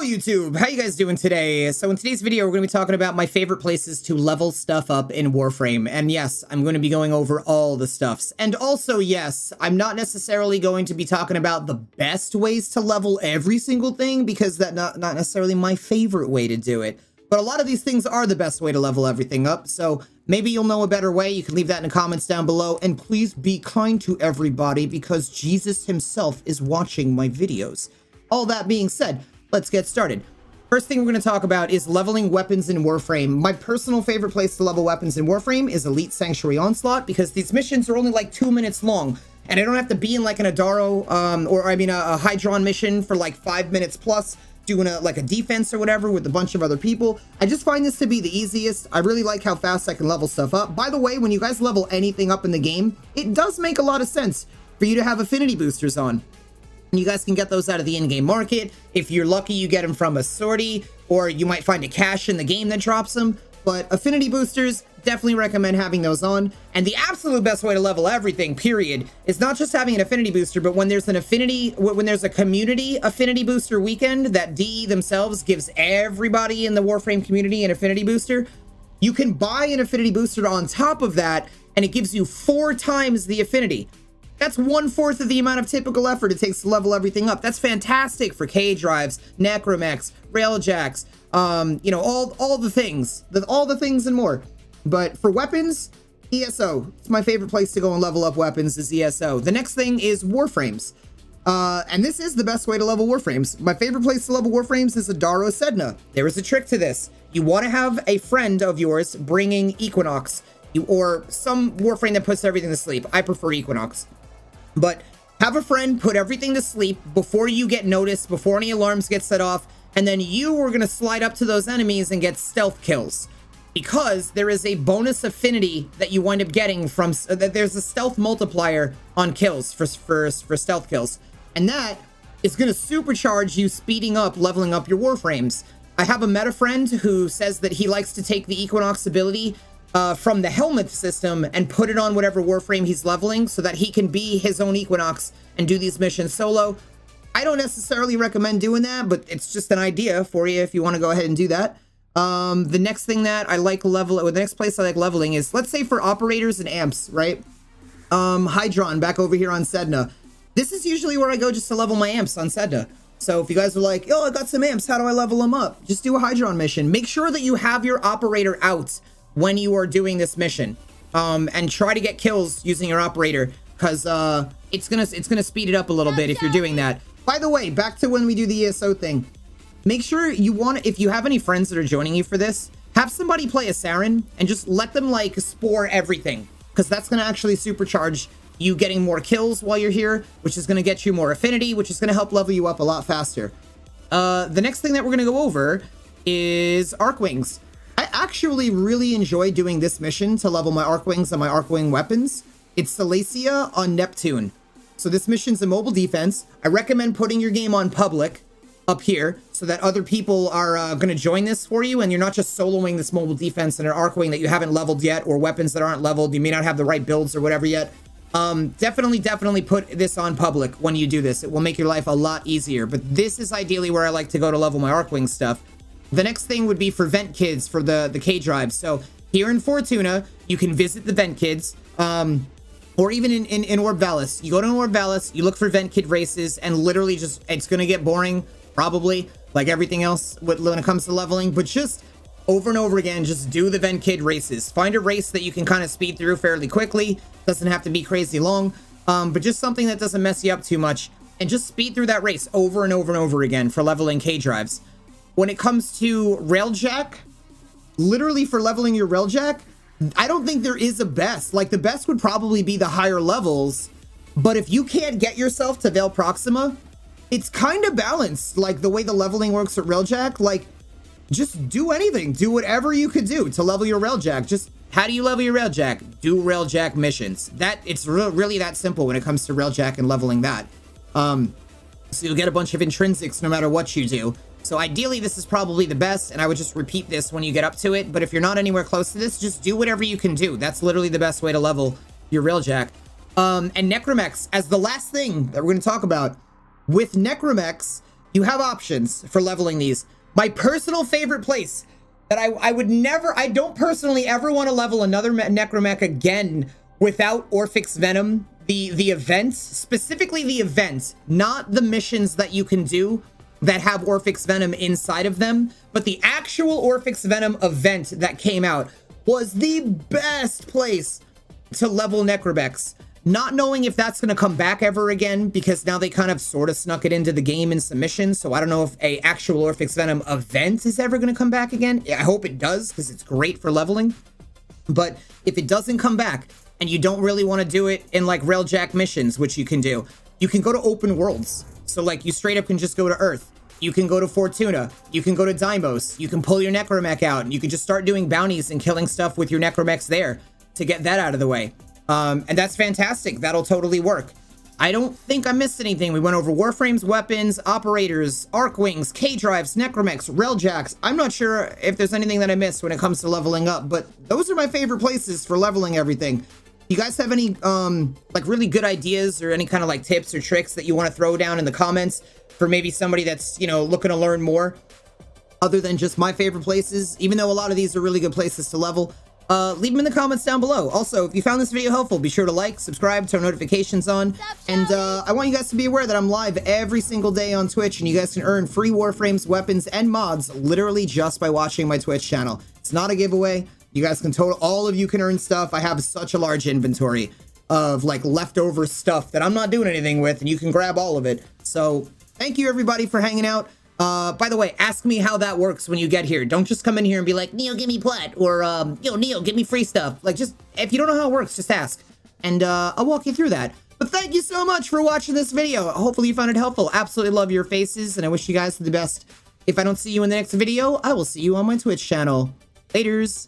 YouTube, how you guys doing today? So in today's video, we're going to be talking about my favorite places to level stuff up in Warframe. And yes, I'm going to be going over all the stuffs. And also, yes, I'm not necessarily going to be talking about the best ways to level every single thing, because that's not necessarily my favorite way to do it. But a lot of these things are the best way to level everything up. So maybe you'll know a better way. You can leave that in the comments down below. And please be kind to everybody, because Jesus himself is watching my videos. All that being said, let's get started. First thing we're going to talk about is leveling weapons in Warframe. My personal favorite place to level weapons in Warframe is Elite Sanctuary Onslaught, because these missions are only like 2 minutes long, and I don't have to be in like an Adaro, a Hydron mission for like 5 minutes plus, doing a defense or whatever with a bunch of other people. I just find this to be the easiest. I really like how fast I can level stuff up. By the way, when you guys level anything up in the game, it does make a lot of sense for you to have Affinity Boosters on. You guys can get those out of the in-game market. If you're lucky, you get them from a sortie, or you might find a cache in the game that drops them. But Affinity Boosters, definitely recommend having those on. And the absolute best way to level everything, period, is not just having an Affinity Booster, but when there's a community Affinity Booster weekend that DE themselves gives everybody in the Warframe community an Affinity Booster, you can buy an Affinity Booster on top of that, and it gives you 4 times the affinity. That's 1/4 of the amount of typical effort it takes to level everything up. That's fantastic for K drives, necramechs, railjacks, all the things and more. But for weapons, ESO. It's my favorite place to go and level up weapons is ESO. The next thing is Warframes. And this is the best way to level Warframes. My favorite place to level Warframes is Adaro Sedna. There is a trick to this. You want to have a friend of yours bringing Equinox, or some Warframe that puts everything to sleep. I prefer Equinox. But have a friend put everything to sleep before you get noticed, before any alarms get set off, and then you are going to slide up to those enemies and get stealth kills. Because there is a bonus affinity that you wind up getting from, there's a stealth multiplier on kills for stealth kills. And that is going to supercharge you speeding up, leveling up your Warframes. I have a meta friend who says that he likes to take the Equinox ability from the helmet system and put it on whatever Warframe he's leveling, so that he can be his own Equinox and do these missions solo. I don't necessarily recommend doing that, but it's just an idea for you if you want to go ahead and do that. The next thing that I like the next place I like leveling is, let's say for operators and amps, right? Hydron back over here on Sedna. This is usually where I go just to level my amps on Sedna. So if you guys are like, oh, I got some amps, how do I level them up? Just do a Hydron mission. Make sure that you have your operator out when you are doing this mission, and try to get kills using your operator, because it's gonna speed it up a little bit if you're doing that. By the way, back to when we do the ESO thing, make sure if you have any friends that are joining you for this, have somebody play a Saren and just let them like spore everything, because that's gonna actually supercharge you getting more kills while you're here, which is gonna get you more affinity, which is gonna help level you up a lot faster. The next thing that we're gonna go over is archwings. I actually really enjoy doing this mission to level my archwings and my archwing weapons. It's Salacia on Neptune. So this mission's a mobile defense. I recommend putting your game on public up here so that other people are going to join this for you, and you're not just soloing this mobile defense and an archwing that you haven't leveled yet, or weapons that aren't leveled. You may not have the right builds or whatever yet. Definitely put this on public when you do this. It will make your life a lot easier. But this is ideally where I like to go to level my archwing stuff. The next thing would be for vent kids for the K drives. So here in Fortuna, you can visit the vent kids, or even in Orb Valis. You go to Orb Valis, you look for vent kid races, and literally just, it's going to get boring, probably, like everything else when it comes to leveling. But just over and over again, just do the vent kid races. Find a race that you can kind of speed through fairly quickly. Doesn't have to be crazy long, but just something that doesn't mess you up too much. And just speed through that race over and over and over again for leveling K drives. When it comes to railjack, literally for leveling your railjack, I don't think there is a best. Like, the best would probably be the higher levels, but if you can't get yourself to Veil Proxima, it's kind of balanced. Like, the way the leveling works at railjack, like, just do anything. Do whatever you could do to level your railjack. Just, how do you level your railjack? Do railjack missions. It's really that simple when it comes to railjack and leveling that. So you'll get a bunch of intrinsics no matter what you do. So ideally, this is probably the best, and I would just repeat this when you get up to it. But if you're not anywhere close to this, just do whatever you can do. That's literally the best way to level your railjack. And necramechs, as the last thing that we're going to talk about. With necramechs, you have options for leveling these. My personal favorite place that I don't personally ever want to level another necramech again without Orphix Venom. The events, specifically the events, not the missions that you can do that have Orphix Venom inside of them, but the actual Orphix Venom event that came out was the best place to level necramechs. Not knowing if that's going to come back ever again, because now they kind of sort of snuck it into the game in submissions, so I don't know if a actual Orphix Venom event is ever going to come back again. I hope it does, because it's great for leveling. But if it doesn't come back, and you don't really want to do it in like railjack missions, which you can do, you can go to open worlds. So like you straight up can just go to Earth. You can go to Fortuna. You can go to Deimos. You can pull your necramech out, and you can just start doing bounties and killing stuff with your necramechs there to get that out of the way. And that's fantastic. That'll totally work. I don't think I missed anything. We went over Warframes, weapons, operators, archwings, K-drives, necramechs, railjacks. I'm not sure if there's anything that I missed when it comes to leveling up, but those are my favorite places for leveling everything. You guys have any like really good ideas or any kind of like tips or tricks that you want to throw down in the comments for maybe somebody that's, you know, looking to learn more other than just my favorite places, even though a lot of these are really good places to level? Leave them in the comments down below. Also, if you found this video helpful, be sure to like, subscribe, turn notifications on, and I want you guys to be aware that I'm live every single day on Twitch, and you guys can earn free Warframes, weapons, and mods literally just by watching my Twitch channel. It's not a giveaway. You guys can all of you can earn stuff. I have such a large inventory of like leftover stuff that I'm not doing anything with, and you can grab all of it. So thank you everybody for hanging out. By the way, ask me how that works when you get here. Don't just come in here and be like, Neo, give me plat, or, yo, Neo, give me free stuff. Like, just, if you don't know how it works, just ask, and, I'll walk you through that. But thank you so much for watching this video. Hopefully you found it helpful. Absolutely love your faces, and I wish you guys the best. If I don't see you in the next video, I will see you on my Twitch channel. Laters.